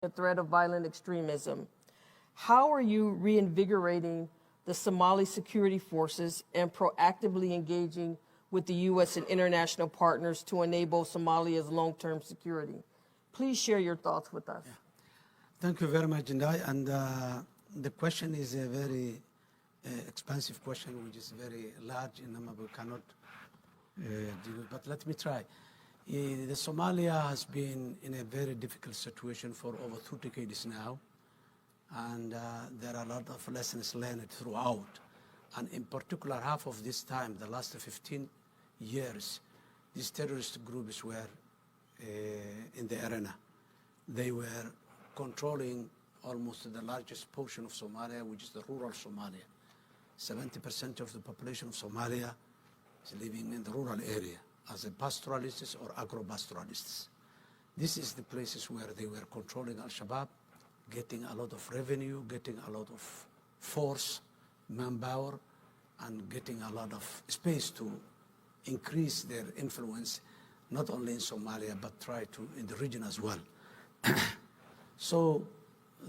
the threat of violent extremism. How are you reinvigorating the Somali security forces and proactively engaging with the U.S. and international partners to enable Somalia's long-term security? Please share your thoughts with us. Yeah. Thank you very much, Ndai. And the question is a very expansive question, which is very large in number. We cannot deal with, but let me try. The Somalia has been in a very difficult situation for over 2 decades now, and there are a lot of lessons learned throughout. And in particular, half of this time, the last 15 years, these terrorist groups were in the arena. They were controlling almost the largest portion of Somalia, which is the rural Somalia. 70% of the population of Somalia is living in the rural area as a pastoralists or agro-pastoralists. This is the places where they were controlling Al-Shabaab, getting a lot of revenue, getting a lot of force, manpower, and getting a lot of space to increase their influence, not only in Somalia, but try to in the region as well. So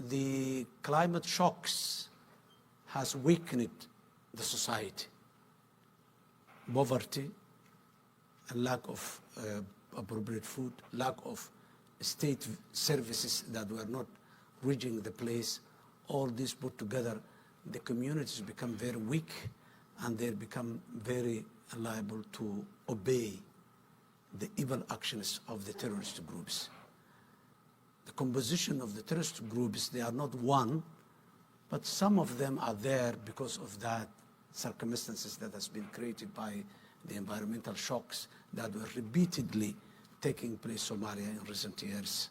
the climate shocks has weakened the society. Poverty, a lack of appropriate food, lack of state services that were not reaching the place, all this put together, the communities become very weak and they become very liable to obey the evil actions of the terrorist groups. The composition of the terrorist groups, they are not one, but some of them are there because of that circumstances that has been created by the environmental shocks that were repeatedly taking place in Somalia in recent years.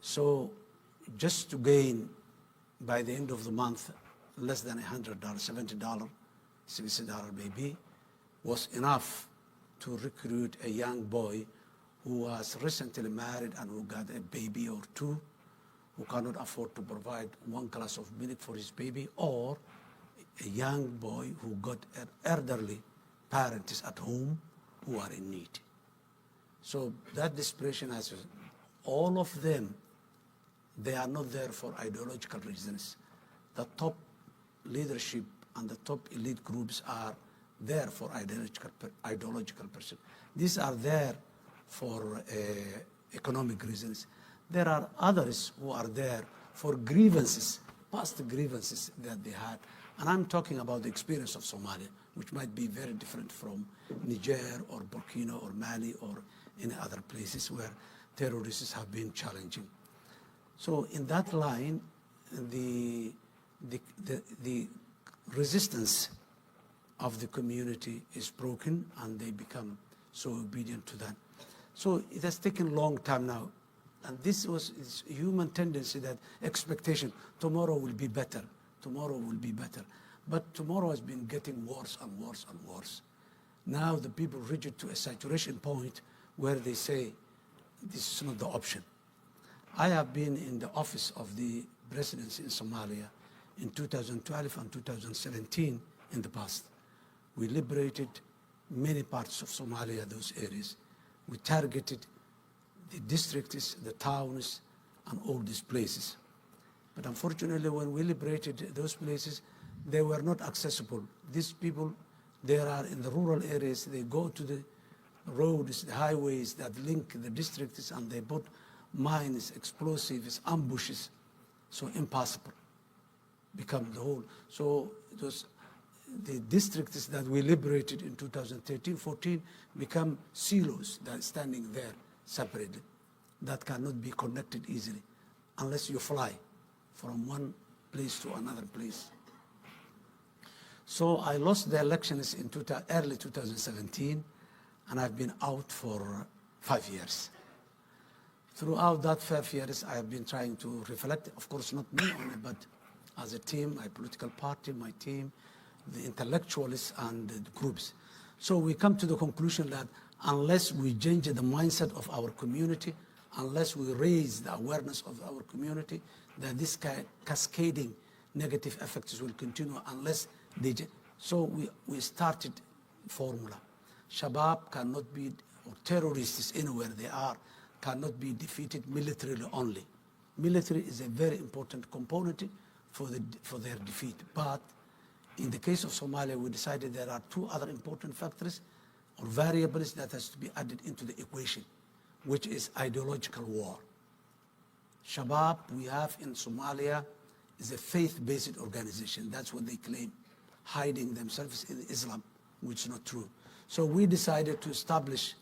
So just to gain, by the end of the month, less than $100, $70, $60 maybe, was enough to recruit a young boy who was recently married and who got a baby or two, who cannot afford to provide 1 glass of milk for his baby, or a young boy who got an elderly parents at home who are in need. So that desperation has, all of them, they are not there for ideological reasons. The top leadership and the top elite groups are there for ideological pursuit. These are there for economic reasons. There are others who are there for grievances, past grievances that they had. And I'm talking about the experience of Somalia, which might be very different from Niger or Burkina or Mali or any other places where terrorists have been challenging. So in that line, the resistance of the community is broken and they become so obedient to that. So it has taken a long time now. And this was human tendency, that expectation, tomorrow will be better, tomorrow will be better. But tomorrow has been getting worse and worse and worse. Now the people reach it to a saturation point where they say, this is not the option. I have been in the office of the presidency in Somalia in 2012 and 2017 in the past. We liberated many parts of Somalia, those areas. We targeted the districts, the towns, and all these places. But unfortunately, when we liberated those places, they were not accessible. These people, they are in the rural areas, they go to the roads, the highways that link the districts, and they put mines, explosives, ambushes. So impossible, become the whole. So it was the districts that we liberated in 2013-14 become silos that are standing there separately, that cannot be connected easily unless you fly from one place to another place. So I lost the elections in early 2017, and I've been out for 5 years. Throughout that 5 years, I have been trying to reflect, of course, not me only, but as a team, my political party, my team, the intellectuals and the groups. So we come to the conclusion that unless we change the mindset of our community, unless we raise the awareness of our community, that this cascading negative effects will continue unless they... So we started formula. Shabab cannot be, or terrorists anywhere they are, cannot be defeated militarily only. Military is a very important component for their defeat. But in the case of Somalia, we decided there are two other important factors or variables that has to be added into the equation, which is ideological war. Shabab we have in Somalia is a faith-based organization. That's what they claim, hiding themselves in Islam, which is not true. So we decided to establish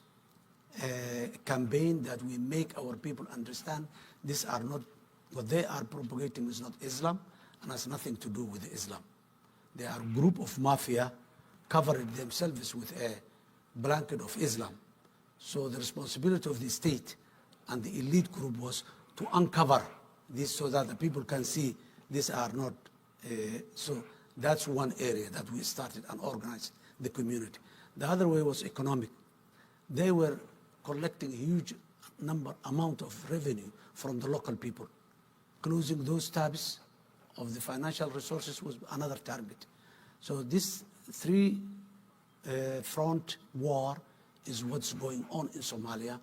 a campaign that we make our people understand these are not, what they are propagating is not Islam and has nothing to do with Islam. They are a group of mafia covering themselves with a blanket of Islam. So the responsibility of the state and the elite group was to uncover this so that the people can see these are not. So that's one area that we started and organized the community. The other way was economic. They were collecting a huge amount of revenue from the local people. Closing those tabs of the financial resources was another target. So this three front war is what's going on in Somalia.